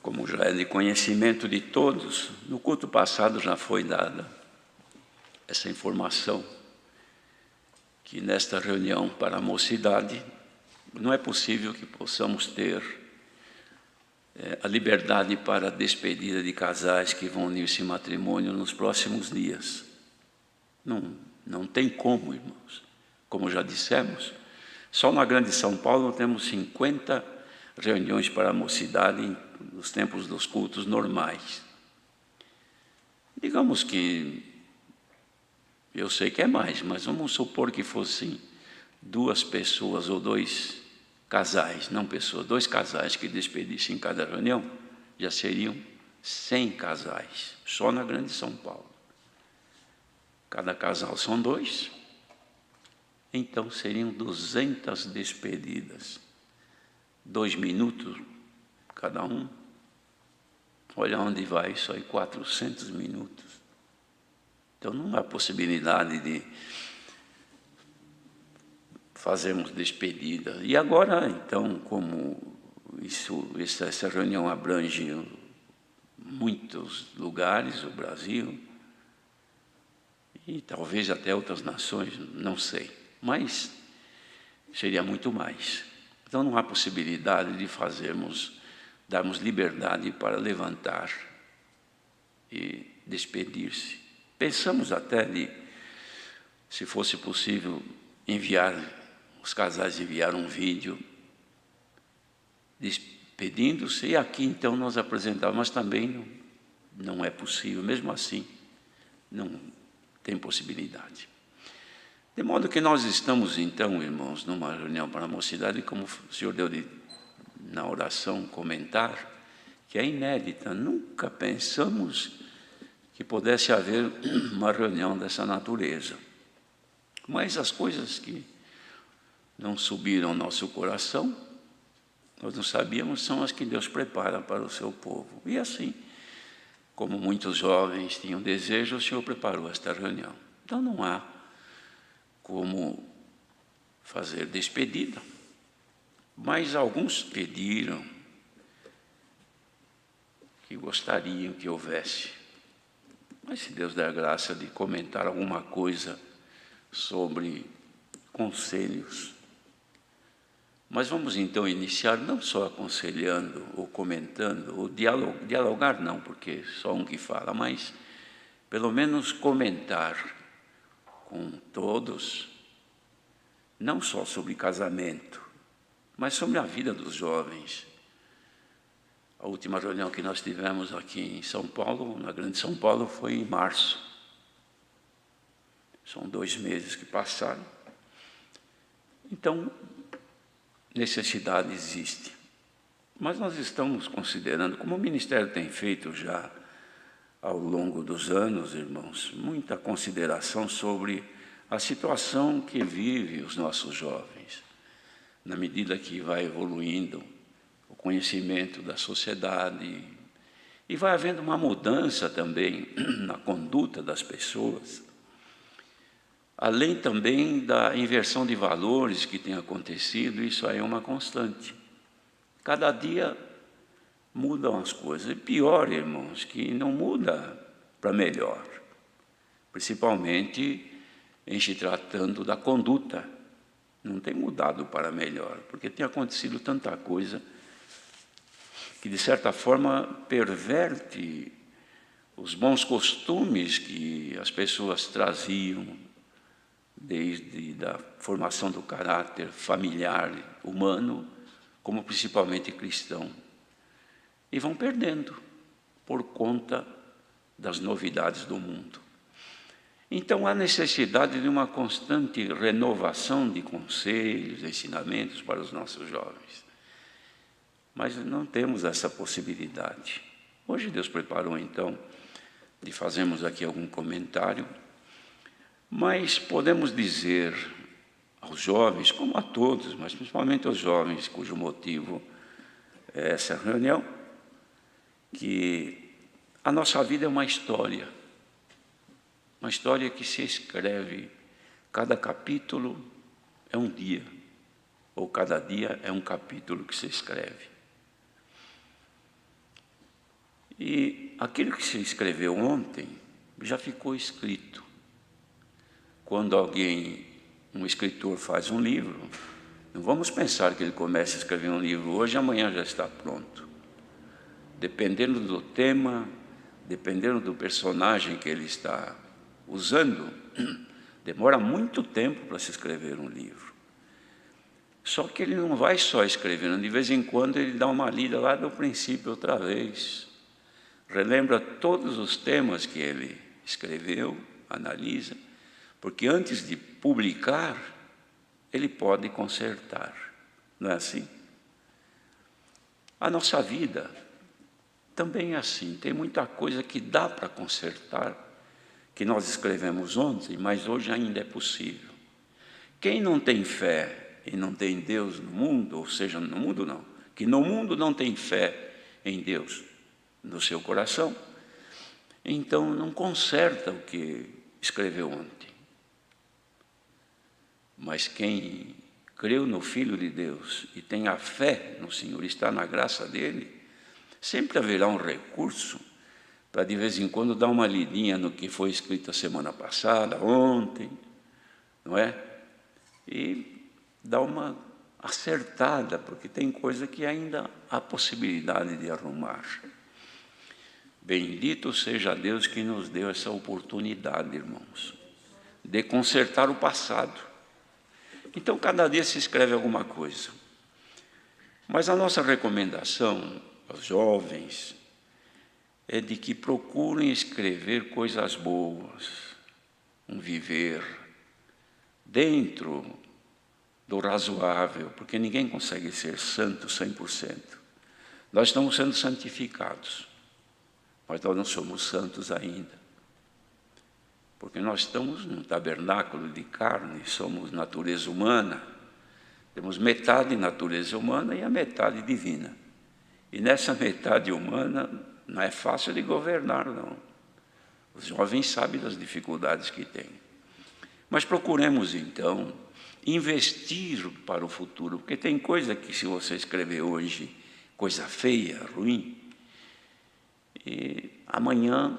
Como já é de conhecimento de todos, no culto passado já foi dada essa informação, que nesta reunião para a mocidade não é possível que possamos ter a liberdade para a despedida de casais que vão unir-se em matrimônio nos próximos dias. Não tem como, irmãos. Como já dissemos, só na Grande São Paulo temos 50 reuniões para a mocidade nos tempos dos cultos normais. Digamos que, eu sei que é mais, mas vamos supor que fossem 2 pessoas ou 2 casais, não pessoas, 2 casais que despedissem em cada reunião, já seriam 100 casais, só na Grande São Paulo. Cada casal são 2, então seriam 200 despedidas. 2 minutos cada um. Olha onde vai isso aí, 400 minutos. Então não há possibilidade de fazermos despedida. E agora, então, como essa reunião abrange muitos lugares do Brasil, e talvez até outras nações, não sei, mas seria muito mais. Então não há possibilidade de darmos liberdade para levantar e despedir-se. Pensamos até se fosse possível, os casais enviar um vídeo despedindo-se, e aqui então nós apresentávamos, mas também não é possível, mesmo assim, não tem possibilidade. De modo que nós estamos então, irmãos, numa reunião para a mocidade, como o senhor deu na oração comentar, que é inédita. Nunca pensamos que pudesse haver uma reunião dessa natureza. Mas as coisas que não subiram ao nosso coração, nós não sabíamos, são as que Deus prepara para o seu povo. E assim, como muitos jovens tinham desejo, o Senhor preparou esta reunião. Então não há como fazer despedida. Mas alguns pediram que gostariam que houvesse. Mas se Deus der graça de comentar alguma coisa sobre conselhos. Mas vamos então iniciar não só aconselhando ou comentando, ou dialogar não, porque só um que fala, mas pelo menos comentar com todos, não só sobre casamento, mas sobre a vida dos jovens. A última reunião que nós tivemos aqui em São Paulo, na Grande São Paulo, foi em março. São 2 meses que passaram. Então, necessidade existe. Mas nós estamos considerando, como o Ministério tem feito já ao longo dos anos, irmãos, muita consideração sobre a situação que vive os nossos jovens, na medida que vai evoluindo o conhecimento da sociedade, e vai havendo uma mudança também na conduta das pessoas, além também da inversão de valores que tem acontecido. Isso aí é uma constante. Cada dia mudam as coisas. E pior, irmãos, que não muda para melhor, principalmente em se tratando da conduta. Não tem mudado para melhor, porque tem acontecido tanta coisa que, de certa forma, perverte os bons costumes que as pessoas traziam desde a formação do caráter familiar, humano, como principalmente cristão. E vão perdendo por conta das novidades do mundo. Então, há necessidade de uma constante renovação de conselhos, ensinamentos para os nossos jovens. Mas não temos essa possibilidade. Hoje Deus preparou, então, de fazermos aqui algum comentário, mas podemos dizer aos jovens, como a todos, mas principalmente aos jovens, cujo motivo é essa reunião, que a nossa vida é uma história que se escreve, cada capítulo é um dia, ou cada dia é um capítulo que se escreve. E aquilo que se escreveu ontem já ficou escrito. Quando um escritor faz um livro, não vamos pensar que ele começa a escrever um livro hoje e amanhã já está pronto. Dependendo do tema, dependendo do personagem que ele está usando, demora muito tempo para se escrever um livro. Só que ele não vai só escrevendo, de vez em quando ele dá uma lida lá do princípio outra vez. Relembra todos os temas que ele escreveu, analisa, porque antes de publicar, ele pode consertar. Não é assim? A nossa vida também é assim. Tem muita coisa que dá para consertar, que nós escrevemos ontem, mas hoje ainda é possível. Quem não tem fé e não tem Deus no mundo, ou seja, no mundo não, que no mundo não tem fé em Deus no seu coração, então não conserta o que escreveu ontem. Mas quem creu no Filho de Deus e tem a fé no Senhor, está na graça dele, sempre haverá um recurso para de vez em quando dar uma lidinha no que foi escrito a semana passada, ontem, não é? E dar uma acertada, porque tem coisa que ainda há possibilidade de arrumar. Bendito seja Deus que nos deu essa oportunidade, irmãos, de consertar o passado. Então, cada dia se escreve alguma coisa. Mas a nossa recomendação aos jovens é de que procurem escrever coisas boas, um viver dentro do razoável, porque ninguém consegue ser santo 100%. Nós estamos sendo santificados, mas nós não somos santos ainda. Porque nós estamos num tabernáculo de carne, somos natureza humana, temos metade natureza humana e a metade divina. E nessa metade humana não é fácil de governar, não. Os jovens sabem das dificuldades que têm. Mas procuremos, então, investir para o futuro, porque tem coisa que, se você escrever hoje, coisa feia, ruim, e amanhã,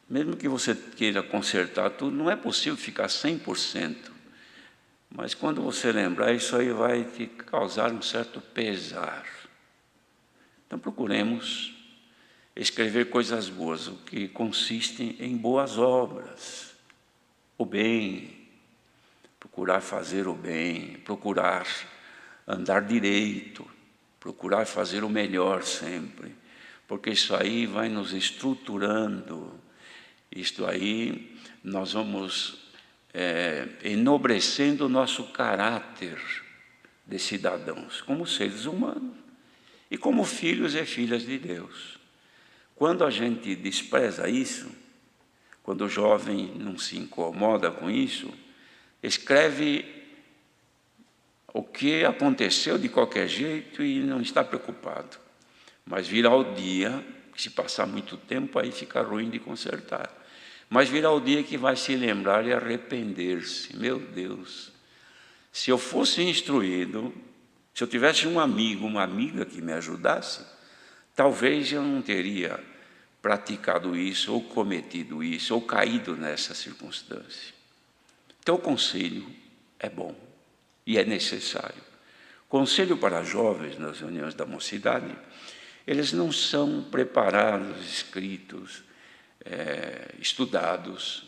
mesmo que você queira consertar tudo, não é possível ficar 100%. Mas quando você lembrar, isso aí vai te causar um certo pesar. Então procuremos escrever coisas boas, o que consiste em boas obras, o bem, procurar fazer o bem, procurar andar direito, procurar fazer o melhor sempre, porque isso aí vai nos estruturando, isto aí nós vamos enobrecendo o nosso caráter de cidadãos, como seres humanos e como filhos e filhas de Deus. Quando a gente despreza isso, quando o jovem não se incomoda com isso, escreve o que aconteceu de qualquer jeito e não está preocupado. Mas virá o dia, se passar muito tempo, aí fica ruim de consertar. Mas virá o dia que vai se lembrar e arrepender-se. Meu Deus, se eu fosse instruído, se eu tivesse um amigo, uma amiga que me ajudasse, talvez eu não teria praticado isso, ou cometido isso, ou caído nessa circunstância. Então, o conselho é bom e é necessário. Conselho para jovens nas reuniões da mocidade, eles não são preparados, escritos, estudados.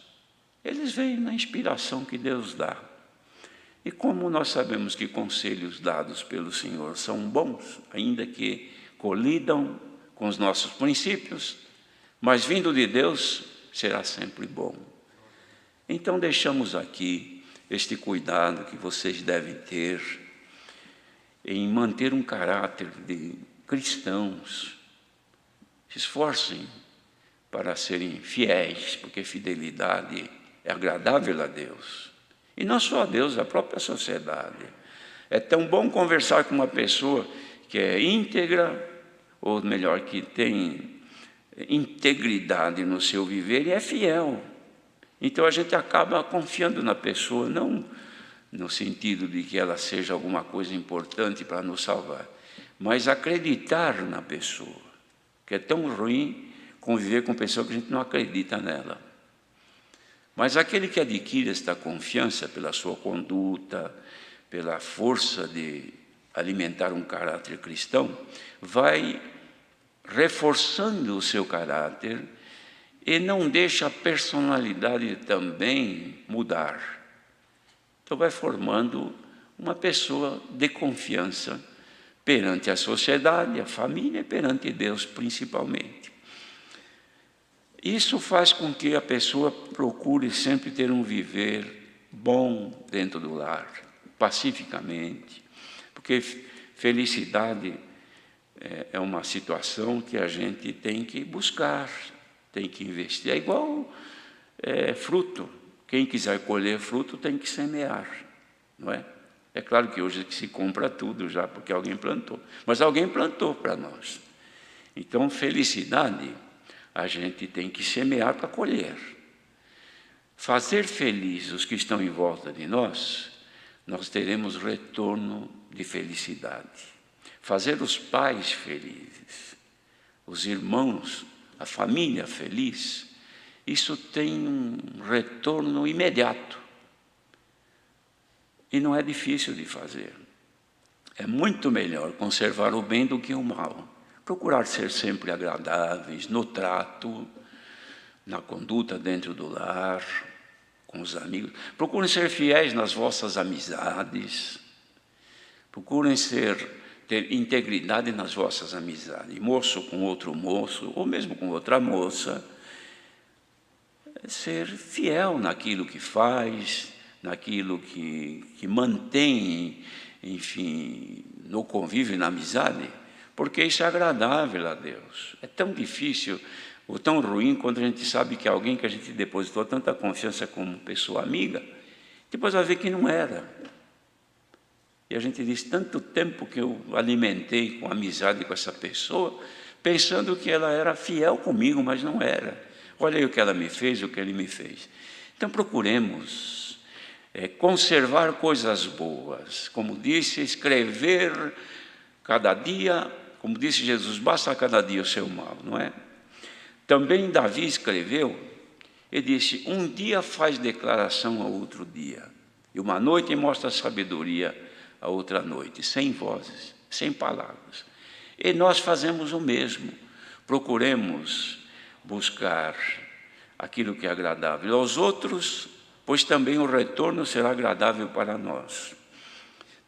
Eles vêm na inspiração que Deus dá. E como nós sabemos que conselhos dados pelo Senhor são bons, ainda que colidam com os nossos princípios, mas vindo de Deus será sempre bom. Então deixamos aqui este cuidado que vocês devem ter em manter um caráter de cristãos. Se esforcem para serem fiéis, porque fidelidade é agradável a Deus. E não só a Deus, a própria sociedade. É tão bom conversar com uma pessoa que é íntegra, ou melhor, que tem integridade no seu viver e é fiel. Então a gente acaba confiando na pessoa, não no sentido de que ela seja alguma coisa importante para nos salvar, mas acreditar na pessoa, que é tão ruim conviver com pessoas que a gente não acredita nela. Mas aquele que adquire esta confiança pela sua conduta, pela força de alimentar um caráter cristão, vai reforçando o seu caráter e não deixa a personalidade também mudar. Então vai formando uma pessoa de confiança perante a sociedade, a família e perante Deus principalmente. Isso faz com que a pessoa procure sempre ter um viver bom dentro do lar, pacificamente, porque felicidade é uma situação que a gente tem que buscar, tem que investir. É igual fruto. Quem quiser colher fruto tem que semear, não é? É claro que hoje se compra tudo já, porque alguém plantou. Mas alguém plantou para nós. Então, felicidade, a gente tem que semear para colher. Fazer feliz os que estão em volta de nós, nós teremos retorno de felicidade. Fazer os pais felizes, os irmãos, a família feliz, isso tem um retorno imediato. E não é difícil de fazer. É muito melhor conservar o bem do que o mal. Procurar ser sempre agradáveis no trato, na conduta dentro do lar, com os amigos. Procurem ser fiéis nas vossas amizades. Procurem ter integridade nas vossas amizades. Moço com outro moço, ou mesmo com outra moça. Ser fiel naquilo que faz, naquilo que mantém, enfim, no convívio e na amizade, porque isso é agradável a Deus. É tão difícil ou tão ruim quando a gente sabe que alguém que a gente depositou tanta confiança como pessoa amiga, depois vai ver que não era. E a gente diz, tanto tempo que eu alimentei com amizade com essa pessoa, pensando que ela era fiel comigo, mas não era. Olha aí o que ela me fez, o que ele me fez. Então procuremos conservar coisas boas. Como disse, escrever cada dia, como disse Jesus, basta cada dia o seu mal, não é? Também Davi escreveu, e disse, um dia faz declaração a outro dia, e uma noite mostra sabedoria a outra noite, sem vozes, sem palavras. E nós fazemos o mesmo, procuremos buscar aquilo que é agradável aos outros, pois também o retorno será agradável para nós.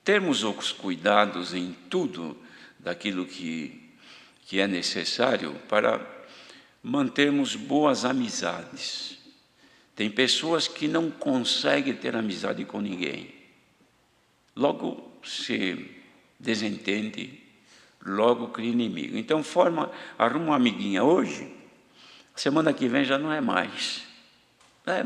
Termos os cuidados em tudo daquilo que é necessário para mantermos boas amizades. Tem pessoas que não conseguem ter amizade com ninguém. Logo se desentende, logo cria inimigo. Então arruma uma amiguinha hoje, semana que vem já não é mais.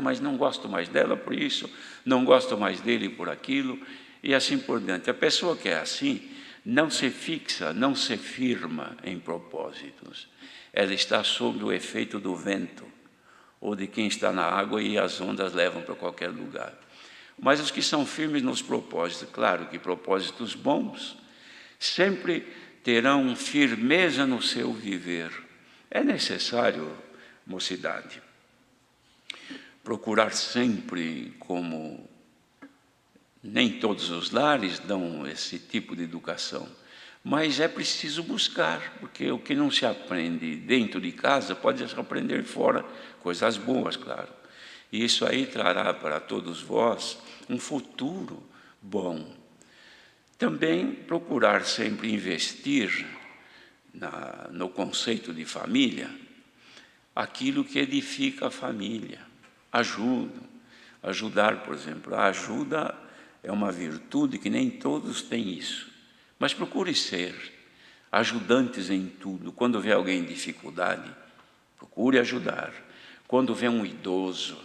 Mas não gosto mais dela por isso, não gosto mais dele por aquilo, e assim por diante. A pessoa que é assim, não se fixa, não se firma em propósitos. Ela está sob o efeito do vento, ou de quem está na água e as ondas levam para qualquer lugar. Mas os que são firmes nos propósitos, claro que propósitos bons, sempre terão firmeza no seu viver. É necessário, mocidade, procurar sempre, como nem todos os lares dão esse tipo de educação, mas é preciso buscar, porque o que não se aprende dentro de casa pode se aprender fora, coisas boas, claro. E isso aí trará para todos vós um futuro bom. Também procurar sempre investir no conceito de família, aquilo que edifica a família. Ajudar, por exemplo. A ajuda é uma virtude que nem todos têm isso. Mas procure ser ajudantes em tudo. Quando vê alguém em dificuldade, procure ajudar. Quando vê um idoso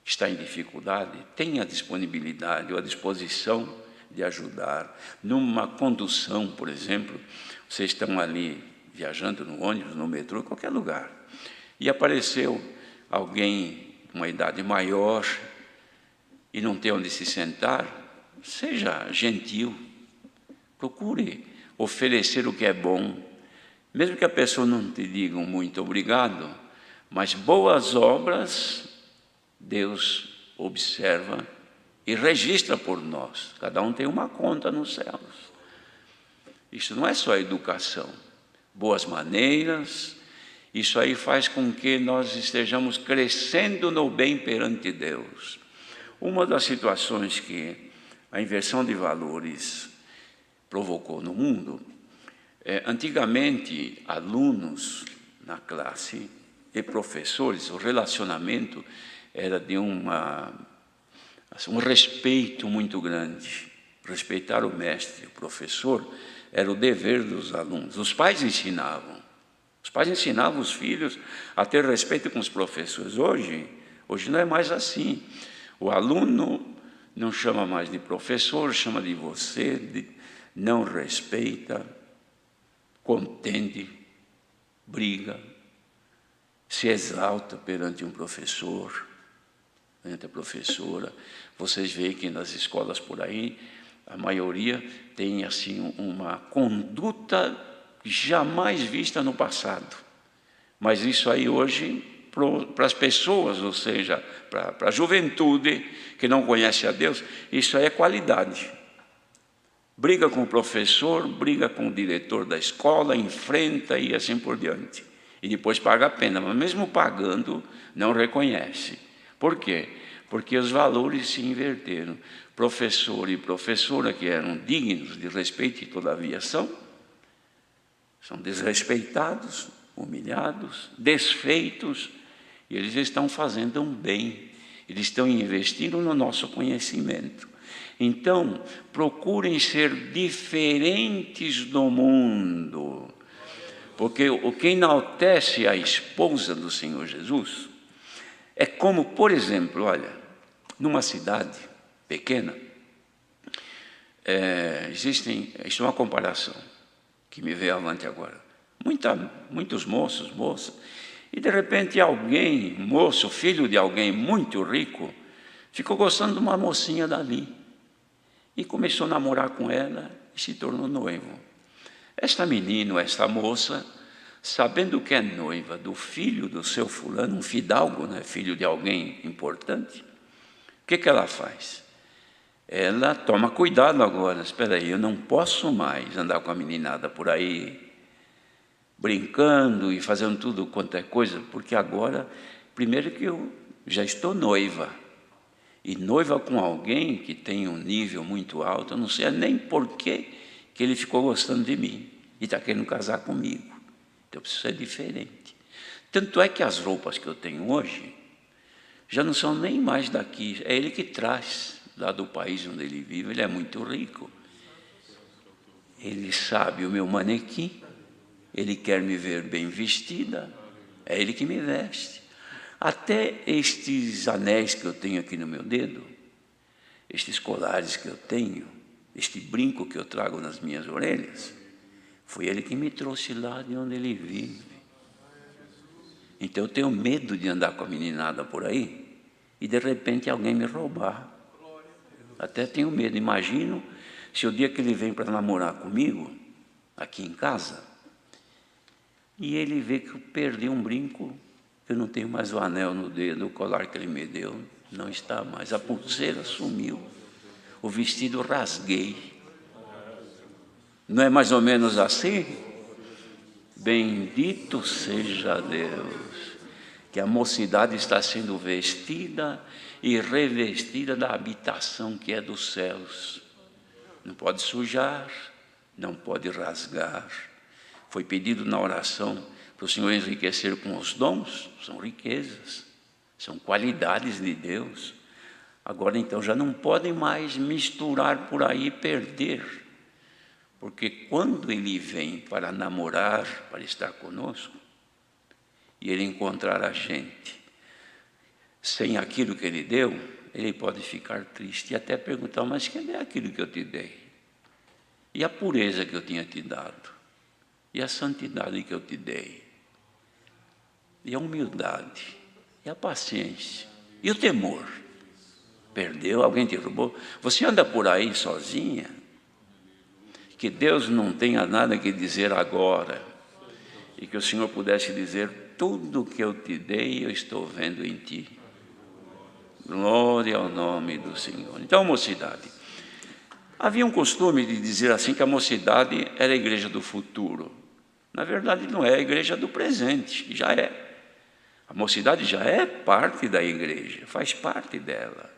que está em dificuldade, tenha a disponibilidade ou a disposição de ajudar. Numa condução, por exemplo, vocês estão ali viajando no ônibus, no metrô, em qualquer lugar, e apareceu alguém uma idade maior e não tem onde se sentar, seja gentil, procure oferecer o que é bom. Mesmo que a pessoa não te diga um muito obrigado, Mas boas obras, Deus observa e registra por nós. Cada um tem uma conta nos céus. Isso não é só educação. Boas maneiras, isso aí faz com que nós estejamos crescendo no bem perante Deus. Uma das situações que a inversão de valores provocou no mundo, antigamente, alunos na classe e professores, o relacionamento era de um respeito muito grande. Respeitar o mestre, o professor, era o dever dos alunos. Os pais ensinavam. Os pais ensinavam os filhos a ter respeito com os professores. Hoje não é mais assim. O aluno não chama mais de professor, chama de você, não respeita, contende, briga, se exalta perante um professor, perante a professora. Vocês veem que nas escolas por aí, a maioria tem assim uma conduta jamais vista no passado. Mas isso aí hoje, para as pessoas, ou seja, para a juventude que não conhece a Deus, isso aí é qualidade. Briga com o professor, briga com o diretor da escola, enfrenta e assim por diante. E depois paga a pena, mas mesmo pagando, não reconhece. Por quê? Porque os valores se inverteram. Professor e professora que eram dignos de respeito e todavia são desrespeitados, humilhados, desfeitos, e eles estão fazendo um bem, eles estão investindo no nosso conhecimento. Então, procurem ser diferentes do mundo, porque o que enaltece a esposa do Senhor Jesus é como, por exemplo, olha, numa cidade pequena, isso é uma comparação que me veio avante agora. Muitos moços, moças, e de repente alguém, moço, filho de alguém muito rico, ficou gostando de uma mocinha dali e começou a namorar com ela e se tornou noivo. Esta menina, esta moça, sabendo que é noiva do filho do seu fulano, um fidalgo, né, filho de alguém importante, o que ela faz? Ela toma cuidado agora. Espera aí, eu não posso mais andar com a meninada por aí, brincando e fazendo tudo quanto é coisa, porque agora, primeiro que eu já estou noiva, e noiva com alguém que tem um nível muito alto, eu não sei nem por que ele ficou gostando de mim, e está querendo casar comigo. Então, eu preciso ser diferente. Tanto é que as roupas que eu tenho hoje, já não são nem mais daqui, é ele que traz, lá do país onde ele vive. Ele é muito rico. Ele sabe o meu manequim, ele quer me ver bem vestida, é ele que me veste. Até estes anéis que eu tenho aqui no meu dedo, estes colares que eu tenho, este brinco que eu trago nas minhas orelhas, foi ele que me trouxe lá de onde ele vive. Então eu tenho medo de andar com a meninada por aí e de repente alguém me roubar. Até tenho medo. Imagino se o dia que ele vem para namorar comigo, aqui em casa, e ele vê que eu perdi um brinco, eu não tenho mais o anel no dedo, o colar que ele me deu não está mais, a pulseira sumiu, o vestido rasguei. Não é mais ou menos assim? Bendito seja Deus, que a mocidade está sendo vestida e revestida da habitação que é dos céus. Não pode sujar, não pode rasgar. Foi pedido na oração para o Senhor enriquecer com os dons, são riquezas, são qualidades de Deus. Agora então já não podem mais misturar por aí e perder. Porque quando ele vem para namorar, para estar conosco, e ele encontrar a gente sem aquilo que ele deu, ele pode ficar triste e até perguntar, mas cadê aquilo que eu te dei? E a pureza que eu tinha te dado? E a santidade que eu te dei? E a humildade? E a paciência? E o temor? Perdeu? Alguém te roubou? Você anda por aí sozinha? Que Deus não tenha nada que dizer agora. e que o Senhor pudesse dizer: tudo que eu te dei, eu estou vendo em ti. Glória ao nome do Senhor. Então, mocidade, havia um costume de dizer assim que a mocidade era a igreja do futuro. Na verdade, não é a igreja do presente, já é. A mocidade já é parte da igreja, faz parte dela.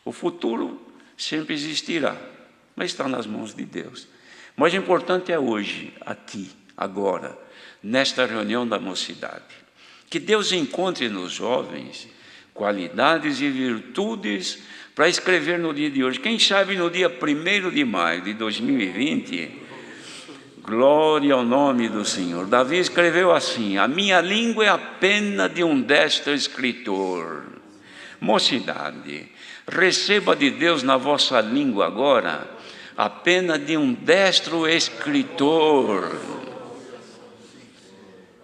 O futuro sempre existirá, mas está nas mãos de Deus. Mas o importante é hoje, aqui, agora, nesta reunião da mocidade, que Deus encontre nos jovens qualidades e virtudes para escrever no dia de hoje. Quem sabe no dia 1º de maio de 2020, glória ao nome do Senhor. Davi escreveu assim: a minha língua é a pena de um destro escritor. Mocidade, receba de Deus na vossa língua agora a pena de um destro escritor.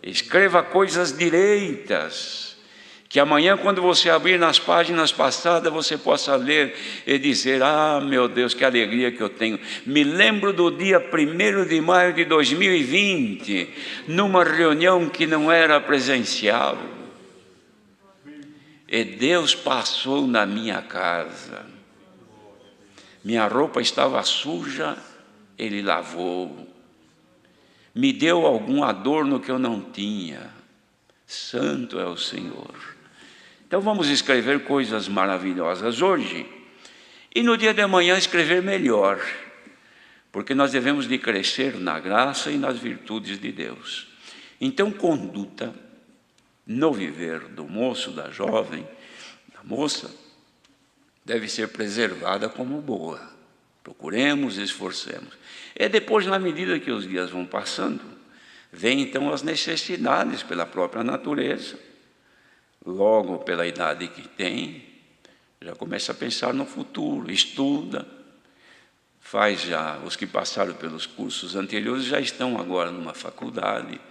Escreva coisas direitas, que amanhã, quando você abrir nas páginas passadas, você possa ler e dizer: ah, meu Deus, que alegria que eu tenho. Me lembro do dia 1º de maio de 2020, numa reunião que não era presencial, e Deus passou na minha casa. Minha roupa estava suja, Ele lavou. Me deu algum adorno que eu não tinha. Santo é o Senhor. Então vamos escrever coisas maravilhosas hoje, e no dia de amanhã escrever melhor, porque nós devemos de crescer na graça e nas virtudes de Deus. Então, conduta no viver do moço, da jovem, da moça, deve ser preservada como boa. Procuremos, esforcemos. E depois, na medida que os dias vão passando, vem então as necessidades pela própria natureza. Logo, pela idade que tem, já começa a pensar no futuro, estuda, faz já, os que passaram pelos cursos anteriores já estão agora numa faculdade.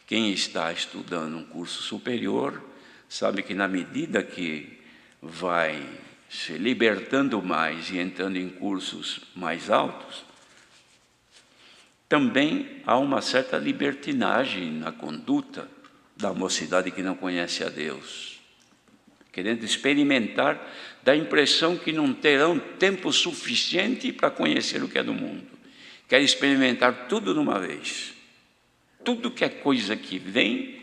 Quem está estudando um curso superior, sabe que na medida que vai se libertando mais e entrando em cursos mais altos, também há uma certa libertinagem na conduta da mocidade que não conhece a Deus, querendo experimentar, dá a impressão que não terão tempo suficiente para conhecer o que é do mundo. Quer experimentar tudo de uma vez. Tudo que é coisa que vem,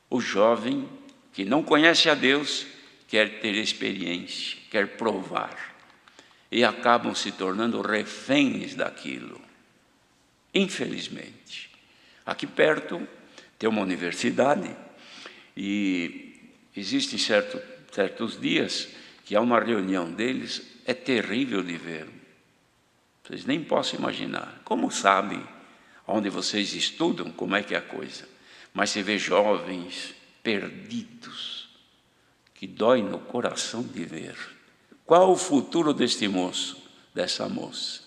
o jovem que não conhece a Deus quer ter experiência, quer provar, e acabam se tornando reféns daquilo. Infelizmente, aqui perto tem uma universidade e existem certos dias que há uma reunião deles, é terrível de ver. Vocês nem possam imaginar. Como sabem onde vocês estudam, como é que é a coisa? Mas você vê jovens perdidos, que dói no coração de ver. Qual o futuro deste moço, dessa moça?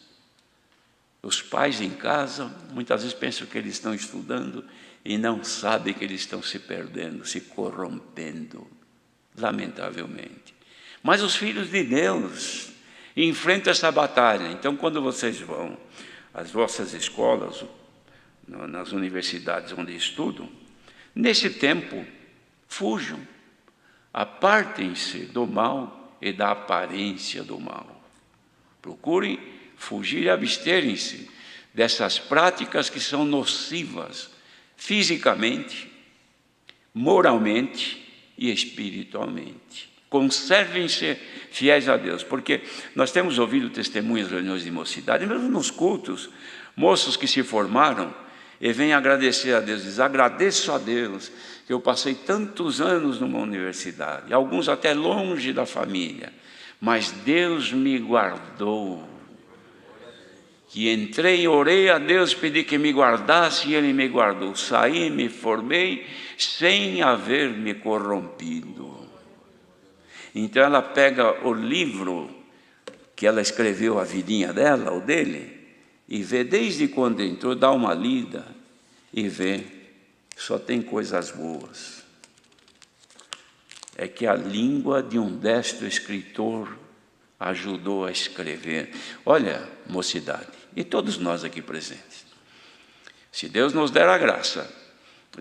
Os pais em casa, muitas vezes pensam que eles estão estudando e não sabem que eles estão se perdendo, se corrompendo, lamentavelmente. Mas os filhos de Deus enfrentam essa batalha. Então, quando vocês vão às vossas escolas, nas universidades onde estudam, nesse tempo, fujam, apartem-se do mal e da aparência do mal. Procurem fugir e absterem-se dessas práticas que são nocivas fisicamente, moralmente e espiritualmente. Conservem-se fiéis a Deus, porque nós temos ouvido testemunhas, reuniões de mocidade, mesmo nos cultos, moços que se formaram e vêm agradecer a Deus, diz: agradeço a Deus que eu passei tantos anos numa universidade, alguns até longe da família, mas Deus me guardou, que entrei, orei a Deus, pedi que me guardasse e Ele me guardou, saí, me formei sem haver me corrompido. Então ela pega o livro que ela escreveu, a vidinha dela, ou dele, e vê desde quando entrou, dá uma lida e vê, só tem coisas boas. É que a língua de um destro escritor ajudou a escrever. Olha, mocidade, e todos nós aqui presentes, se Deus nos der a graça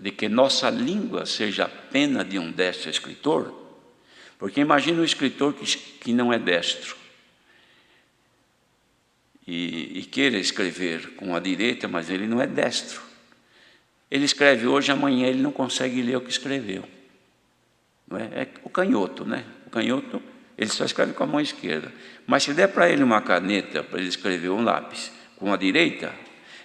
de que nossa língua seja a pena de um destro escritor, porque imagina um escritor que não é destro e queira escrever com a direita, mas ele não é destro. Ele escreve hoje, amanhã ele não consegue ler o que escreveu. Não é? É o canhoto, né? O canhoto, ele só escreve com a mão esquerda. Mas se der para ele uma caneta, para ele escrever um lápis com a direita,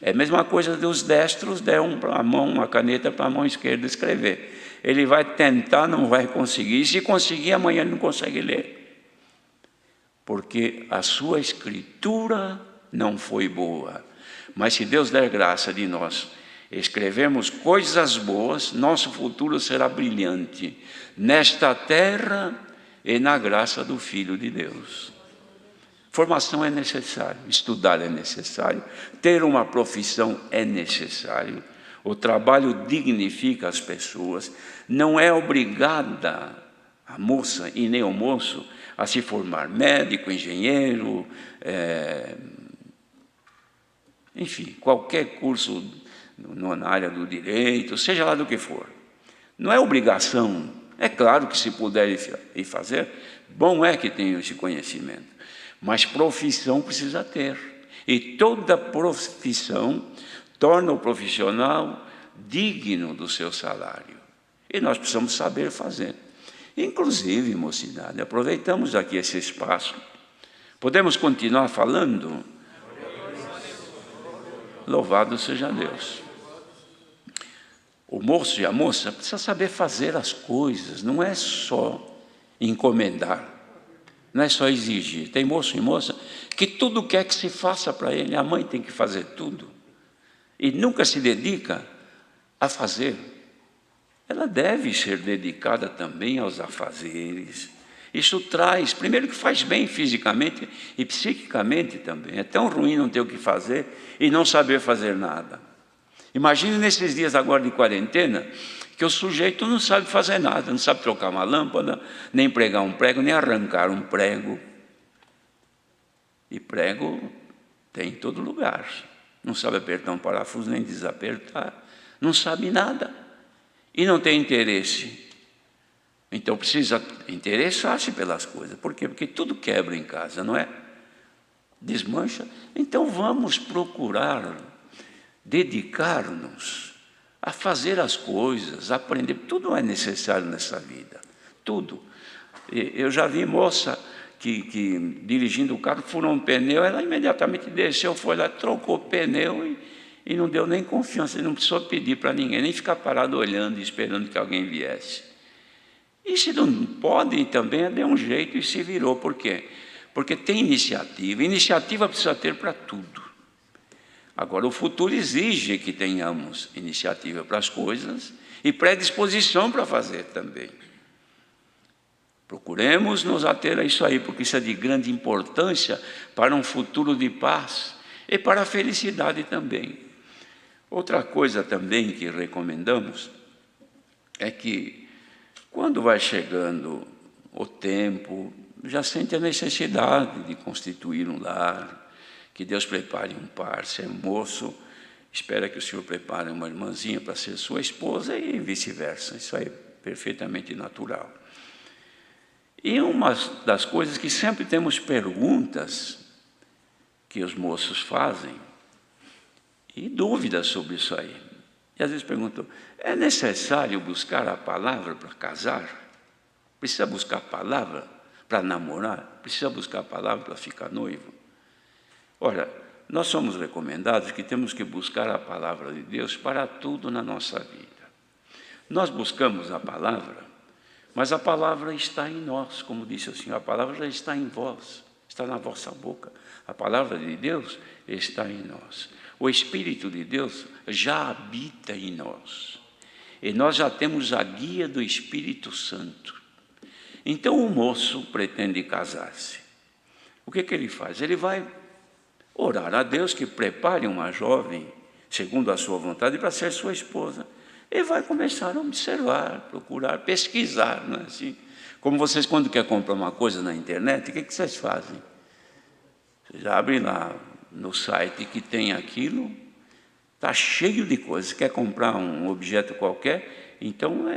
é a mesma coisa dos destros, der uma caneta para a mão esquerda escrever. Ele vai tentar, não vai conseguir. E se conseguir, amanhã ele não consegue ler. Porque a sua escritura não foi boa. Mas se Deus der graça de nós escrevermos coisas boas, nosso futuro será brilhante nesta terra e na graça do Filho de Deus. Formação é necessário, estudar é necessário, ter uma profissão é necessário. O trabalho dignifica as pessoas. Não é obrigada a moça e nem o moço a se formar médico, engenheiro, enfim, qualquer curso na área do direito, seja lá do que for. Não é obrigação. É claro que se puder ir fazer, bom é que tenha esse conhecimento. Mas profissão precisa ter. E toda profissão torna o profissional digno do seu salário. E nós precisamos saber fazer. Inclusive, mocidade, aproveitamos aqui esse espaço. Podemos continuar falando? Louvado seja Deus. O moço e a moça precisam saber fazer as coisas, não é só encomendar, não é só exigir. Tem moço e moça que tudo quer que se faça para ele, a mãe tem que fazer tudo, e nunca se dedica a fazer. Ela deve ser dedicada também aos afazeres. Isso traz, primeiro que faz bem fisicamente e psiquicamente também. É tão ruim não ter o que fazer e não saber fazer nada. Imagine nesses dias agora de quarentena, que o sujeito não sabe fazer nada, não sabe trocar uma lâmpada, nem pregar um prego, nem arrancar um prego. E prego tem em todo lugar. Não sabe apertar um parafuso, nem desapertar. Não sabe nada. E não tem interesse. Então precisa interessar-se pelas coisas. Por quê? Porque tudo quebra em casa, não é? Desmancha. Então vamos procurar dedicar-nos a fazer as coisas, a aprender. Tudo é necessário nessa vida. Tudo. Eu já vi moça que dirigindo o carro, furou um pneu, ela imediatamente desceu, foi lá, trocou o pneu e não deu nem confiança, não precisou pedir para ninguém, nem ficar parado olhando e esperando que alguém viesse. E se não pode também, deu um jeito e se virou. Por quê? Porque tem iniciativa. Iniciativa precisa ter para tudo. Agora, o futuro exige que tenhamos iniciativa para as coisas e predisposição para fazer também. Procuremos nos ater a isso aí, porque isso é de grande importância para um futuro de paz e para a felicidade também. Outra coisa também que recomendamos é que, quando vai chegando o tempo, já sente a necessidade de constituir um lar, que Deus prepare um par. Se é moço, espera que o Senhor prepare uma irmãzinha para ser sua esposa e vice-versa. Isso aí é perfeitamente natural. E uma das coisas que sempre temos perguntas que os moços fazem e dúvidas sobre isso aí. E às vezes perguntam, é necessário buscar a palavra para casar? Precisa buscar a palavra para namorar? Precisa buscar a palavra para ficar noivo? Ora, nós somos recomendados que temos que buscar a palavra de Deus para tudo na nossa vida. Nós buscamos a palavra, mas a palavra está em nós, como disse o Senhor, a palavra já está em vós, está na vossa boca. A palavra de Deus está em nós. O Espírito de Deus já habita em nós. E nós já temos a guia do Espírito Santo. Então o moço pretende casar-se. O que ele faz? Ele vai orar a Deus que prepare uma jovem, segundo a sua vontade, para ser sua esposa. Ele vai começar a observar, procurar, pesquisar, não é assim? Como vocês, quando querem comprar uma coisa na internet, o que vocês fazem? Vocês abrem lá no site que tem aquilo, está cheio de coisas. Quer comprar um objeto qualquer, então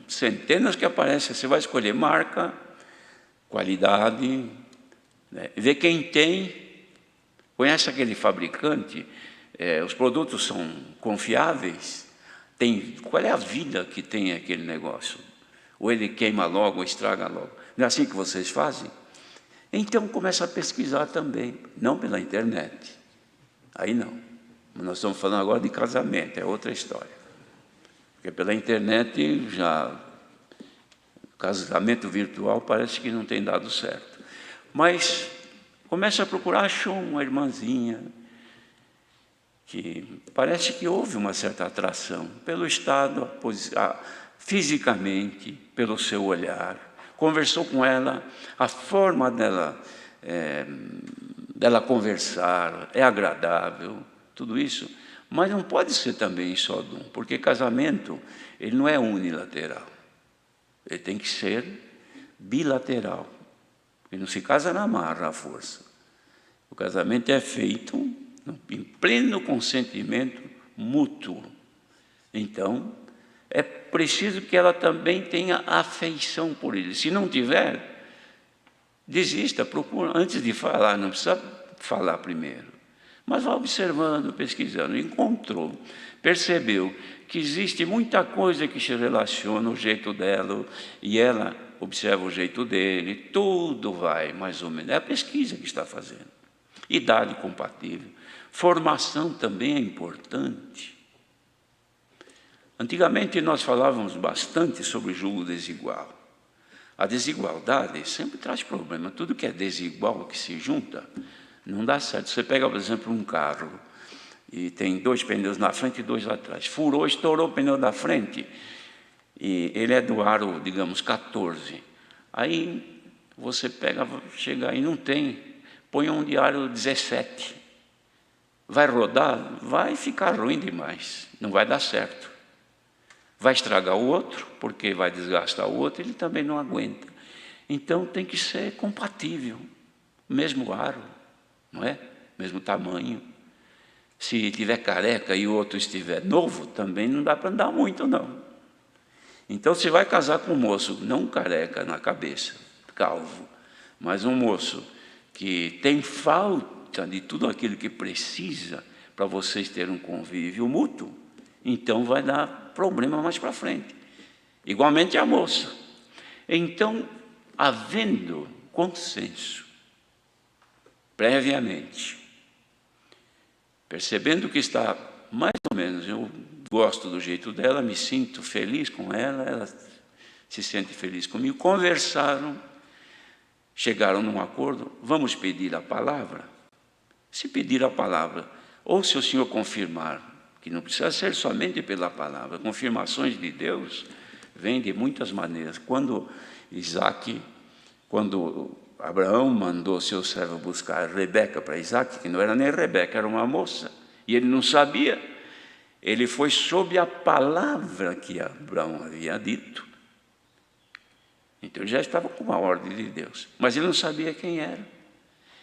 centenas que aparecem. Você vai escolher marca, qualidade, né? Ver quem tem. Conhece aquele fabricante? Os produtos são confiáveis? Qual é a vida que tem aquele negócio? Ou ele queima logo, ou estraga logo? Não é assim que vocês fazem? Então começa a pesquisar também, não pela internet. Aí não. Nós estamos falando agora de casamento, é outra história. Porque pela internet casamento virtual parece que não tem dado certo. Mas começa a procurar, achou uma irmãzinha que parece que houve uma certa atração pelo estado, fisicamente, pelo seu olhar. Conversou com ela, a forma dela conversar é agradável, tudo isso. Mas não pode ser também só de um, porque casamento ele não é unilateral. Ele tem que ser bilateral. Ele não se casa na marra, à força. O casamento é feito em pleno consentimento mútuo. Então, é preciso que ela também tenha afeição por ele. Se não tiver, desista, procura. Antes de falar, não precisa falar primeiro. Mas vá observando, pesquisando. Encontrou, percebeu que existe muita coisa que se relaciona ao jeito dela e ela observa o jeito dele. Tudo vai mais ou menos. É a pesquisa que está fazendo. Idade compatível. Formação também é importante. Antigamente nós falávamos bastante sobre julgo desigual. A desigualdade sempre traz problema. Tudo que é desigual, que se junta, não dá certo. Você pega, por exemplo, um carro e tem 2 pneus na frente e 2 lá atrás. Furou, estourou o pneu da frente e ele é do aro, digamos, 14. Aí você pega, chega aí, não tem, põe um de aro 17. Vai rodar? Vai ficar ruim demais, não vai dar certo. Vai estragar o outro, porque vai desgastar o outro, ele também não aguenta. Então tem que ser compatível, mesmo aro, não é? Mesmo tamanho. Se tiver careca e o outro estiver novo, também não dá para andar muito, não. Então se vai casar com um moço, não careca na cabeça, calvo, mas um moço que tem falta de tudo aquilo que precisa para vocês terem um convívio mútuo, então vai dar problema mais para frente. Igualmente a moça. Então, havendo consenso, previamente, percebendo que está mais ou menos, eu gosto do jeito dela, me sinto feliz com ela, ela se sente feliz comigo, conversaram, chegaram num acordo, vamos pedir a palavra? Se pedir a palavra, ou se o Senhor confirmar, que não precisa ser somente pela palavra, confirmações de Deus vêm de muitas maneiras. Quando Abraão mandou seu servo buscar Rebeca para Isaac, que não era nem Rebeca, era uma moça, e ele não sabia, ele foi sob a palavra que Abraão havia dito. Então ele já estava com a ordem de Deus, mas ele não sabia quem era.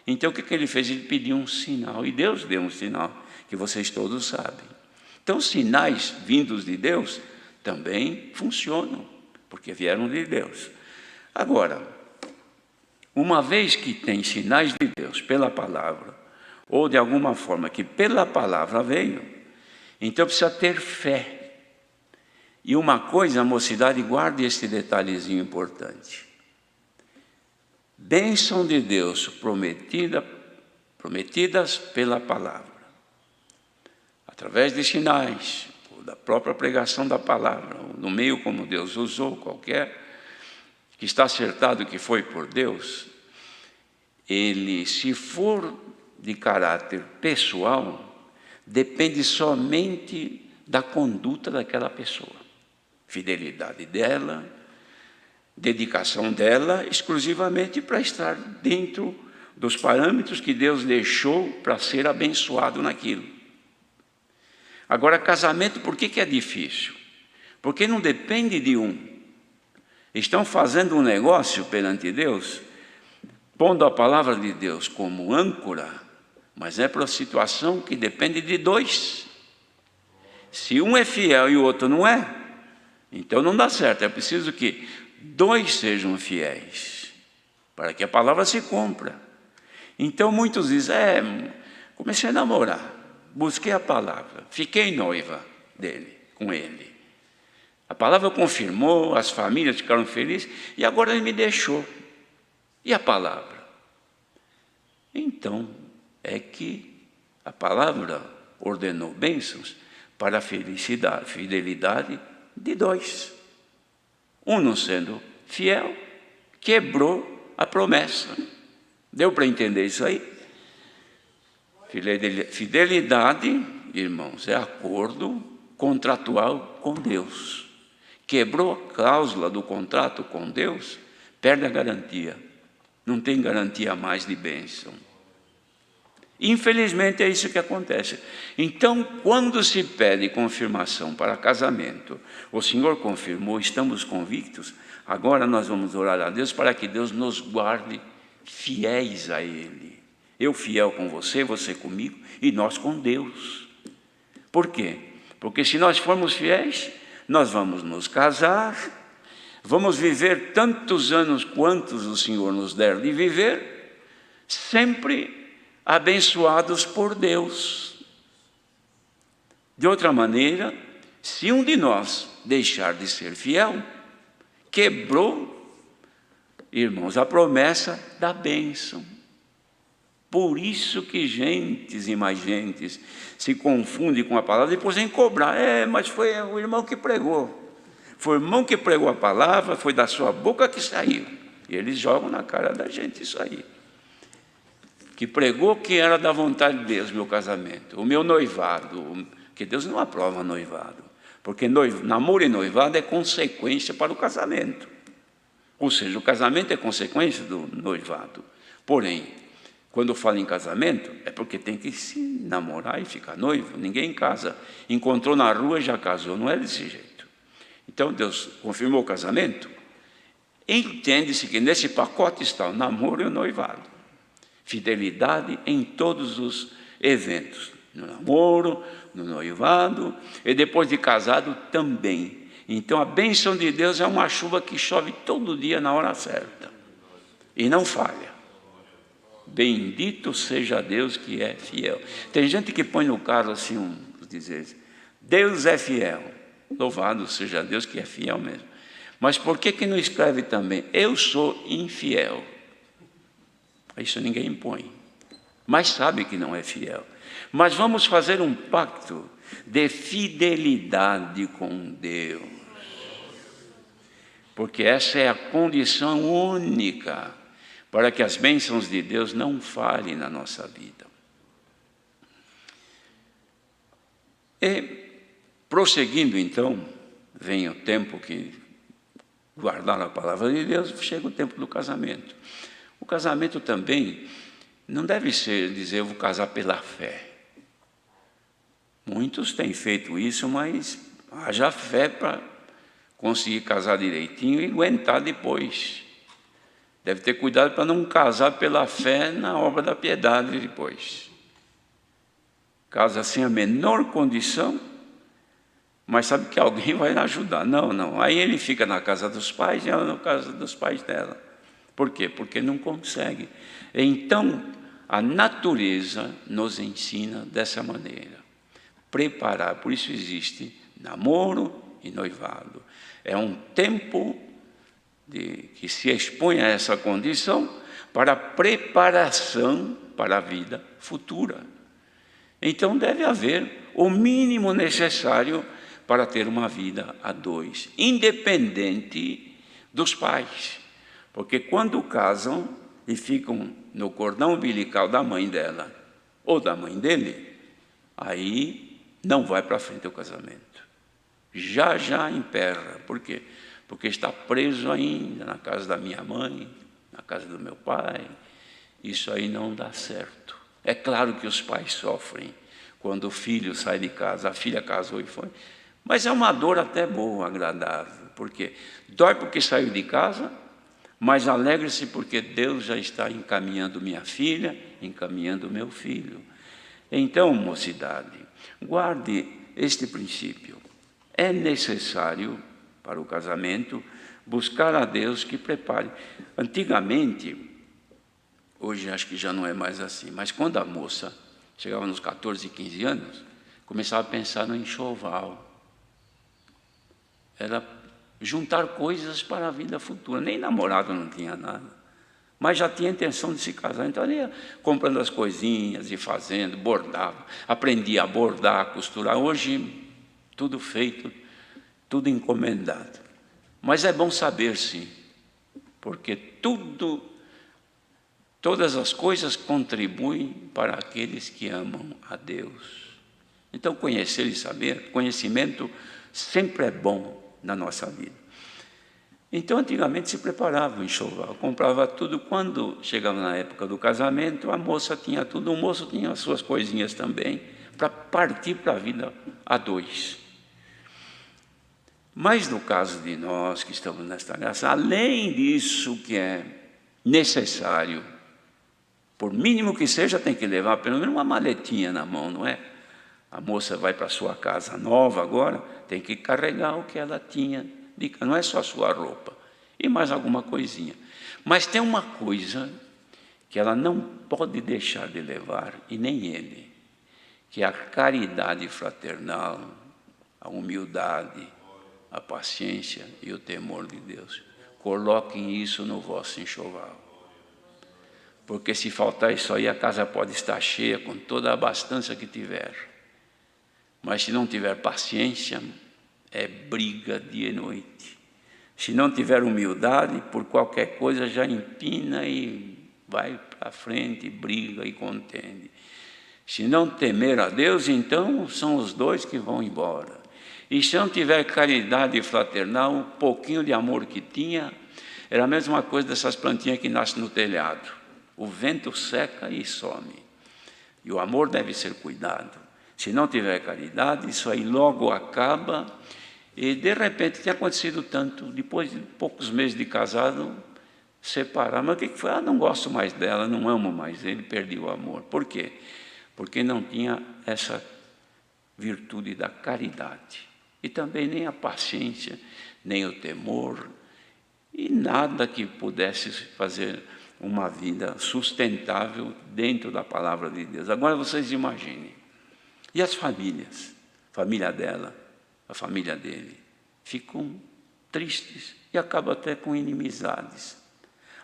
Então o que ele fez? Ele pediu um sinal, e Deus deu um sinal, que vocês todos sabem. Então, sinais vindos de Deus também funcionam, porque vieram de Deus. Agora, uma vez que tem sinais de Deus pela palavra, ou de alguma forma que pela palavra veio, então precisa ter fé. E uma coisa, a mocidade, guarde esse detalhezinho importante. Bênção de Deus prometidas pela palavra. Através de sinais, ou da própria pregação da palavra, ou no meio como Deus usou, qualquer, que está acertado que foi por Deus, ele, se for de caráter pessoal, depende somente da conduta daquela pessoa. Fidelidade dela, dedicação dela, exclusivamente para estar dentro dos parâmetros que Deus deixou para ser abençoado naquilo. Agora, casamento, por que é difícil? Porque não depende de um. Estão fazendo um negócio perante Deus, pondo a palavra de Deus como âncora, mas é para uma situação que depende de 2. Se um é fiel e o outro não é, então não dá certo. É preciso que dois sejam fiéis, para que a palavra se cumpra. Então muitos dizem, comecei a namorar, busquei a palavra, fiquei noiva com ele. A palavra confirmou, as famílias ficaram felizes, e agora ele me deixou. E a palavra? Então, é que a palavra ordenou bênçãos para a fidelidade de dois. Um não sendo fiel, quebrou a promessa. Deu para entender isso aí? Fidelidade, irmãos, é acordo contratual com Deus. Quebrou a cláusula do contrato com Deus, perde a garantia. Não tem garantia mais de bênção. Infelizmente é isso que acontece. Então, quando se pede confirmação para casamento, o Senhor confirmou, estamos convictos, agora nós vamos orar a Deus para que Deus nos guarde fiéis a Ele. Eu fiel com você, você comigo e nós com Deus. Por quê? Porque se nós formos fiéis, nós vamos nos casar, vamos viver tantos anos quantos o Senhor nos der de viver, sempre abençoados por Deus. De outra maneira, se um de nós deixar de ser fiel, quebrou, irmãos, a promessa da bênção. Por isso que gentes e mais gentes se confundem com a palavra e depois vem cobrar. Mas foi o irmão que pregou. Foi o irmão que pregou a palavra, foi da sua boca que saiu. E eles jogam na cara da gente isso aí. Que pregou que era da vontade de Deus, meu casamento, o meu noivado, que Deus não aprova noivado, porque namoro e noivado é consequência para o casamento. Ou seja, o casamento é consequência do noivado. Porém, quando eu falo em casamento, é porque tem que se namorar e ficar noivo. Ninguém casa, encontrou na rua e já casou, não é desse jeito. Então Deus confirmou o casamento, entende-se que nesse pacote está o namoro e o noivado. Fidelidade em todos os eventos, no namoro, no noivado e depois de casado também. Então a bênção de Deus é uma chuva que chove todo dia na hora certa e não falha. Bendito seja Deus que é fiel. Tem gente que põe no carro assim os dizeres, Deus é fiel. Louvado seja Deus que é fiel mesmo. Mas por que não escreve também, eu sou infiel? Isso ninguém impõe, mas sabe que não é fiel. Mas vamos fazer um pacto de fidelidade com Deus, porque essa é a condição única para que as bênçãos de Deus não falhem na nossa vida. E, prosseguindo então, vem o tempo que guardar a palavra de Deus, chega o tempo do casamento. O casamento também não deve ser dizer, eu vou casar pela fé. Muitos têm feito isso, mas haja fé para conseguir casar direitinho e aguentar depois. Deve ter cuidado para não casar pela fé na obra da piedade depois. Casa sem a menor condição, mas sabe que alguém vai ajudar. Não. Aí ele fica na casa dos pais e ela na casa dos pais dela. Por quê? Porque não consegue. Então, a natureza nos ensina dessa maneira. Preparar, por isso existe namoro e noivado. É um tempo que se expõe a essa condição para preparação para a vida futura. Então, deve haver o mínimo necessário para ter uma vida a dois, independente dos pais. Porque quando casam e ficam no cordão umbilical da mãe dela ou da mãe dele, aí não vai para frente o casamento. Já emperra. Por quê? Porque está preso ainda na casa da minha mãe, na casa do meu pai. Isso aí não dá certo. É claro que os pais sofrem quando o filho sai de casa, a filha casou e foi. Mas é uma dor até boa, agradável. Por quê? Dói porque saiu de casa, mas alegre-se porque Deus já está encaminhando minha filha, encaminhando meu filho. Então, mocidade, guarde este princípio. É necessário, para o casamento, buscar a Deus que prepare. Antigamente, hoje acho que já não é mais assim, mas quando a moça chegava nos 14, 15 anos, começava a pensar no enxoval. Era juntar coisas para a vida futura. Nem namorado não tinha nada, mas já tinha intenção de se casar. Então, ele ia comprando as coisinhas e fazendo, bordava, aprendia a bordar, a costurar. Hoje, tudo feito, tudo encomendado. Mas é bom saber, sim, porque todas as coisas contribuem para aqueles que amam a Deus. Então, conhecer e saber, conhecimento sempre é bom na nossa vida. Então, antigamente se preparava o enxoval, comprava tudo. Quando chegava na época do casamento, a moça tinha tudo, o moço tinha as suas coisinhas também, para partir para a vida a dois. Mas no caso de nós que estamos nesta graça, além disso que é necessário, por mínimo que seja, tem que levar pelo menos uma maletinha na mão, não é? A moça vai para a sua casa nova agora, tem que carregar o que ela tinha, não é só a sua roupa, e mais alguma coisinha. Mas tem uma coisa que ela não pode deixar de levar, e nem ele, que é a caridade fraternal, a humildade, a paciência e o temor de Deus. Coloquem isso no vosso enxoval. Porque se faltar isso aí, a casa pode estar cheia com toda a abastança que tiver. Mas se não tiver paciência, é briga dia e noite. Se não tiver humildade, por qualquer coisa já empina e vai para frente, briga e contende. Se não temer a Deus, então são os dois que vão embora. E se não tiver caridade fraternal, um pouquinho de amor que tinha, era a mesma coisa dessas plantinhas que nascem no telhado. O vento seca e some. E o amor deve ser cuidado. Se não tiver caridade, isso aí logo acaba. E de repente tem acontecido tanto, depois de poucos meses de casado, separar. Mas o que foi? Não gosto mais dela, não amo mais ele, perdi o amor. Por quê? Porque não tinha essa virtude da caridade. E também nem a paciência, nem o temor, e nada que pudesse fazer uma vida sustentável dentro da palavra de Deus. Agora vocês imaginem. E as famílias? A família dela, a família dele, ficam tristes e acabam até com inimizades.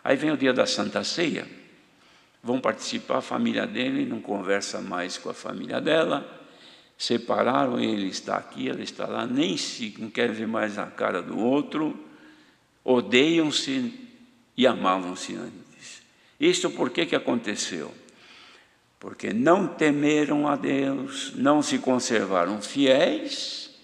Aí vem o dia da Santa Ceia, vão participar, a família dele não conversa mais com a família dela, separaram, ele está aqui, ela está lá, não quer ver mais a cara do outro, odeiam-se e amavam-se antes. Isso por que aconteceu? Porque não temeram a Deus, não se conservaram fiéis,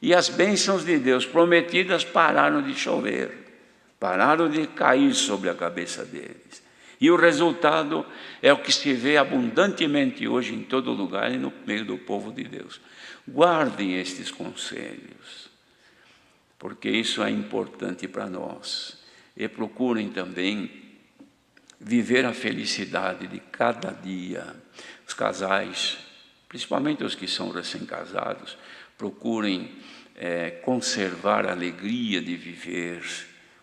e as bênçãos de Deus prometidas pararam de chover, pararam de cair sobre a cabeça deles. E o resultado é o que se vê abundantemente hoje em todo lugar e no meio do povo de Deus. Guardem estes conselhos, porque isso é importante para nós. E procurem também viver a felicidade de cada dia. Os casais, principalmente os que são recém-casados, procurem conservar a alegria de viver,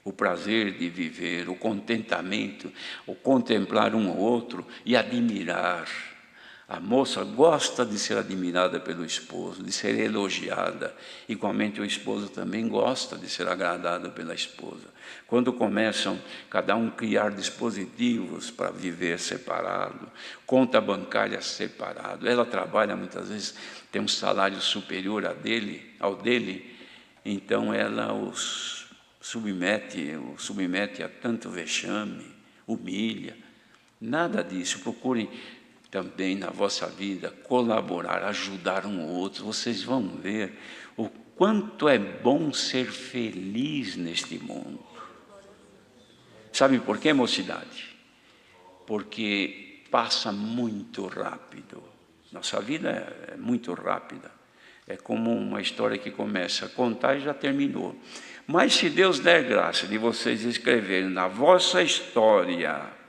o prazer de viver, o contentamento, o contemplar um ao outro e admirar. A moça gosta de ser admirada pelo esposo, de ser elogiada. Igualmente o esposo também gosta de ser agradado pela esposa. Quando começam cada um a criar dispositivos para viver separado, conta bancária separado, ela trabalha muitas vezes, tem um salário superior ao dele, então ela os submete a tanto vexame, humilha. Nada disso. Procurem também na vossa vida colaborar, ajudar um ao outro. Vocês vão ver o quanto é bom ser feliz neste mundo. Sabe por quê, mocidade? Porque passa muito rápido. Nossa vida é muito rápida. É como uma história que começa a contar e já terminou. Mas se Deus der graça de vocês escreverem na vossa história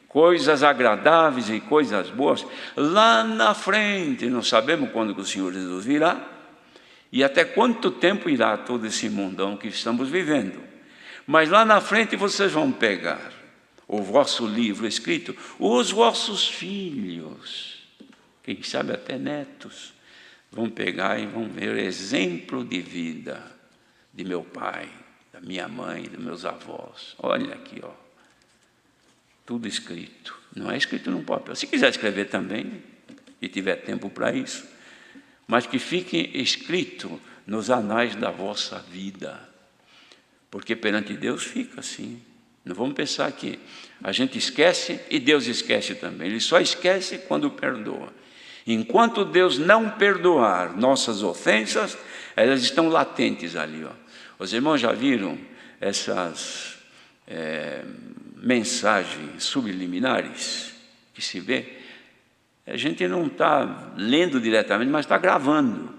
coisas agradáveis e coisas boas, lá na frente, não sabemos quando que o Senhor Jesus virá, E até quanto tempo irá todo esse mundão que estamos vivendo? Mas lá na frente vocês vão pegar o vosso livro escrito, os vossos filhos, quem sabe até netos, vão pegar e vão ver o exemplo de vida de meu pai, da minha mãe, dos meus avós. Olha aqui, ó, tudo escrito. Não é escrito num papel. Se quiser escrever também, e tiver tempo para isso, mas que fique escrito nos anais da vossa vida, porque perante Deus fica assim. Não vamos pensar que a gente esquece e Deus esquece também. Ele só esquece quando perdoa. Enquanto Deus não perdoar nossas ofensas, elas estão latentes ali, ó. Os irmãos já viram essas mensagens subliminares que se vê? A gente não está lendo diretamente, mas está gravando.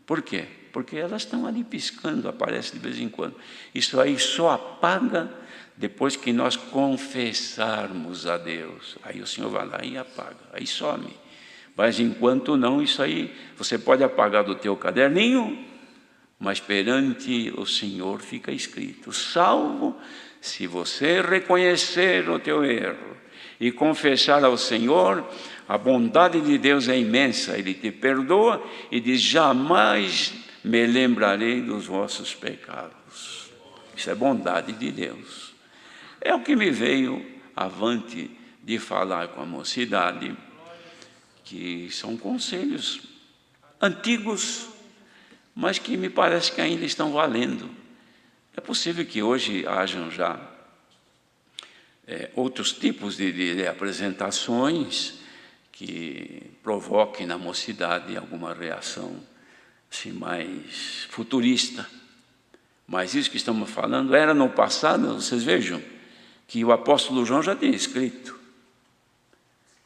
Por quê? Porque elas estão ali piscando, aparece de vez em quando. Isso aí só apaga depois que nós confessarmos a Deus. Aí o Senhor vai lá e apaga, aí some. Mas enquanto não, isso aí você pode apagar do teu caderninho, mas perante o Senhor fica escrito, salvo se você reconhecer o teu erro e confessar ao Senhor. A bondade de Deus é imensa, Ele te perdoa e diz, jamais me lembrarei dos vossos pecados. Isso é bondade de Deus. É o que me veio avante de falar com a mocidade, que são conselhos antigos, mas que me parece que ainda estão valendo. É possível que hoje hajam já outros tipos de apresentações que provoquem na mocidade alguma reação assim, mais futurista. Mas isso que estamos falando era no passado. Vocês vejam que o apóstolo João já tinha escrito: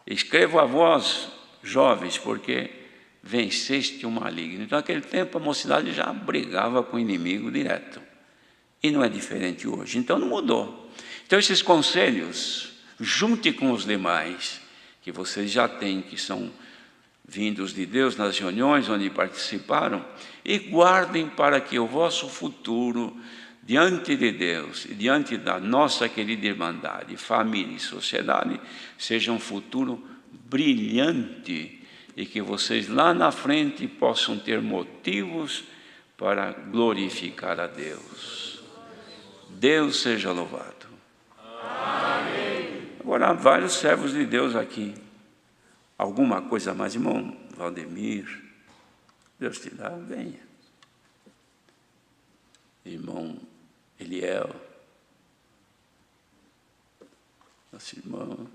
escrevo a vós, jovens, porque venceste o maligno. Então, naquele tempo, a mocidade já brigava com o inimigo direto. E não é diferente hoje. Então, não mudou. Então, esses conselhos, junte com os demais, que vocês já têm, que são vindos de Deus nas reuniões onde participaram, e guardem para que o vosso futuro, diante de Deus e diante da nossa querida irmandade, família e sociedade, seja um futuro brilhante e que vocês lá na frente possam ter motivos para glorificar a Deus. Deus seja louvado. Amém. Agora, há vários servos de Deus aqui. Alguma coisa mais, irmão Valdemir? Deus te dá, venha. Irmão Eliel, nosso irmão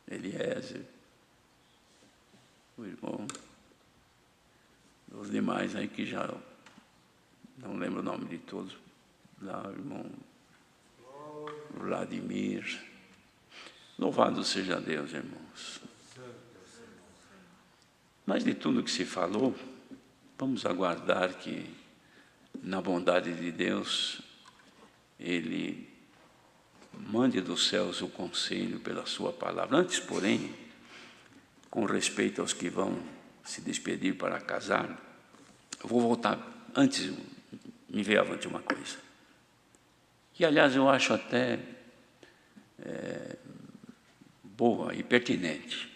Eliezer, o irmão, os demais aí que já não lembro o nome de todos, lá, o irmão Vladimir. Louvado seja Deus, irmãos. Mas de tudo que se falou, vamos aguardar que, na bondade de Deus, Ele mande dos céus o conselho pela sua palavra. Antes, porém, com respeito aos que vão se despedir para casar, eu vou voltar. Antes, me veio avante uma coisa, que, aliás, eu acho até boa e pertinente.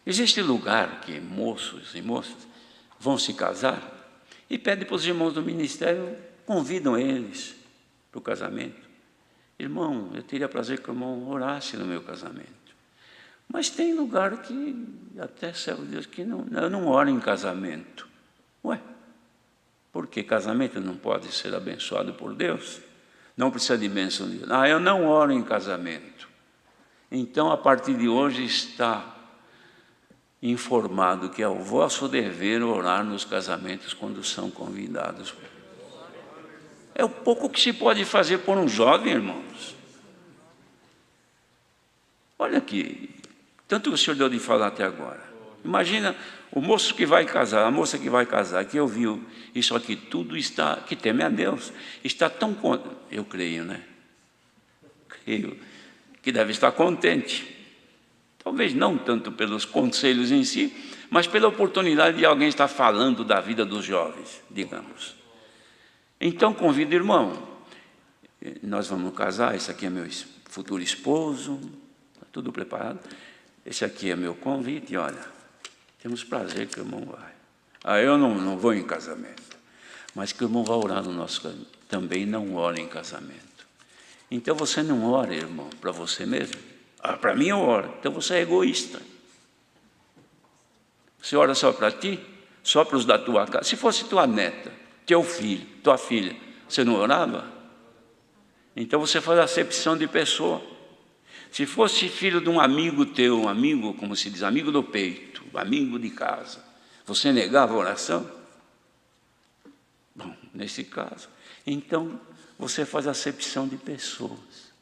Existe lugar que moços e moças vão se casar e pedem para os irmãos do ministério, convidam eles para o casamento. Irmão, eu teria prazer que o irmão orasse no meu casamento. Mas tem lugar que, até servo de Deus, que eu não oro em casamento. Ué, por que casamento não pode ser abençoado por Deus? Não precisa de bênção de Deus. Eu não oro em casamento. Então, a partir de hoje está informado que é o vosso dever orar nos casamentos quando são convidados. É o pouco que se pode fazer por um jovem, irmãos. Olha aqui, tanto que o Senhor deu de falar até agora. Imagina o moço que vai casar, a moça que vai casar, que ouviu isso aqui, tudo está, que teme a Deus, está tão, eu creio, né? Creio que deve estar contente. Talvez não tanto pelos conselhos em si, mas pela oportunidade de alguém estar falando da vida dos jovens, digamos. Então, convido o irmão, nós vamos casar, esse aqui é meu futuro esposo, está tudo preparado. Esse aqui é meu convite, olha, temos prazer que o irmão vai. Eu não vou em casamento, mas que o irmão vai orar no nosso casamento. Também não ora em casamento. Então você não ora, irmão, para você mesmo? Para mim eu oro. Então você é egoísta. Você ora só para ti? Só para os da tua casa? Se fosse tua neta, teu filho, tua filha, você não orava? Então você faz acepção de pessoa. Se fosse filho de um amigo teu, um amigo, como se diz, amigo do peito, amigo de casa, você negava a oração? Bom, nesse caso, então você faz acepção de pessoas.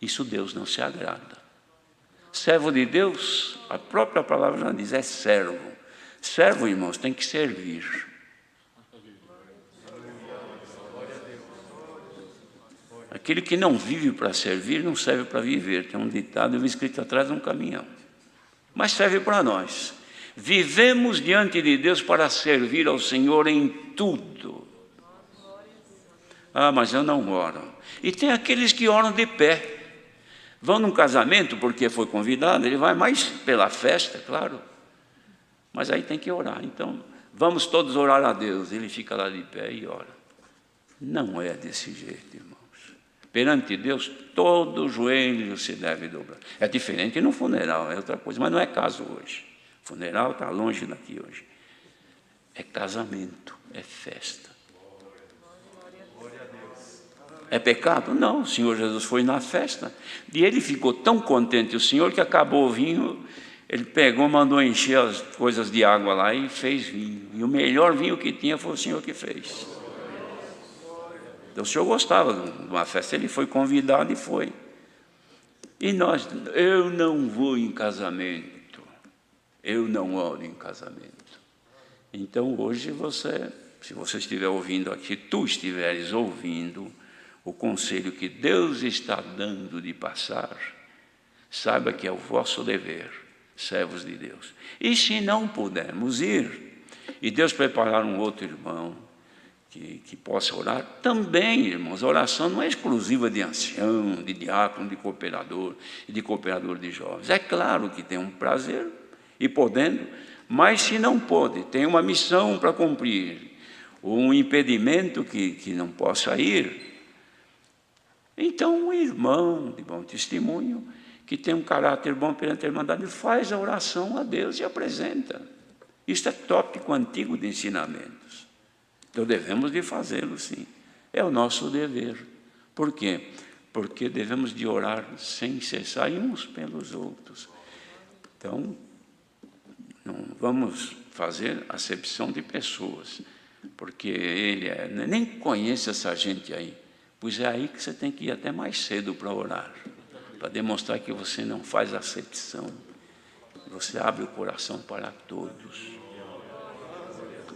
Isso Deus não se agrada. Servo de Deus, a própria palavra já diz, é servo. Servo, irmãos, tem que servir. Aquele que não vive para servir, não serve para viver. Tem um ditado escrito atrás de um caminhão. Mas serve para nós. Vivemos diante de Deus para servir ao Senhor em tudo. Mas eu não oro. E tem aqueles que oram de pé. Vão num casamento porque foi convidado, ele vai mais pela festa, claro. Mas aí tem que orar. Então, vamos todos orar a Deus. Ele fica lá de pé e ora. Não é desse jeito, irmãos. Perante Deus, todo joelho se deve dobrar. É diferente no funeral, é outra coisa, mas não é caso hoje. O funeral está longe daqui hoje. É casamento, é festa. É pecado? Não, o Senhor Jesus foi na festa. E ele ficou tão contente, o Senhor, que acabou o vinho, ele pegou, mandou encher as coisas de água lá e fez vinho. E o melhor vinho que tinha foi o Senhor que fez. Então, o Senhor gostava de uma festa, ele foi convidado e foi. E nós, eu não vou em casamento, eu não oro em casamento. Então, hoje você, se você estiver ouvindo aqui, tu estiveres ouvindo o conselho que Deus está dando de passar, saiba que é o vosso dever, servos de Deus. E se não pudermos ir, e Deus preparar um outro irmão, que possa orar, também, irmãos, a oração não é exclusiva de ancião, de diácono, de cooperador e de cooperador de jovens. É claro que tem um prazer, e podendo, mas se não pode, tem uma missão para cumprir, ou um impedimento que não possa ir, então um irmão de bom testemunho, que tem um caráter bom perante a Irmandade, faz a oração a Deus e apresenta. Isso é tópico antigo de ensinamentos. Então, devemos de fazê-lo, sim. É o nosso dever. Por quê? Porque devemos de orar sem cessar uns pelos outros. Então, não vamos fazer acepção de pessoas, porque ele nem conhece essa gente aí. Pois é aí que você tem que ir até mais cedo para orar, para demonstrar que você não faz acepção. Você abre o coração para todos.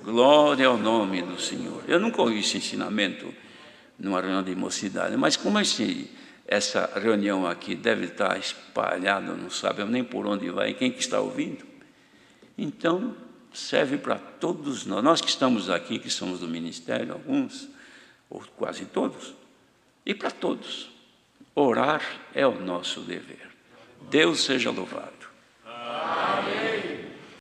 Glória ao nome do Senhor. Eu nunca ouvi esse ensinamento numa reunião de mocidade, mas como essa reunião aqui deve estar espalhada, não sabemos nem por onde vai, quem que está ouvindo, então serve para todos nós. Nós que estamos aqui, que somos do ministério, alguns, ou quase todos, e para todos. Orar é o nosso dever. Deus seja louvado.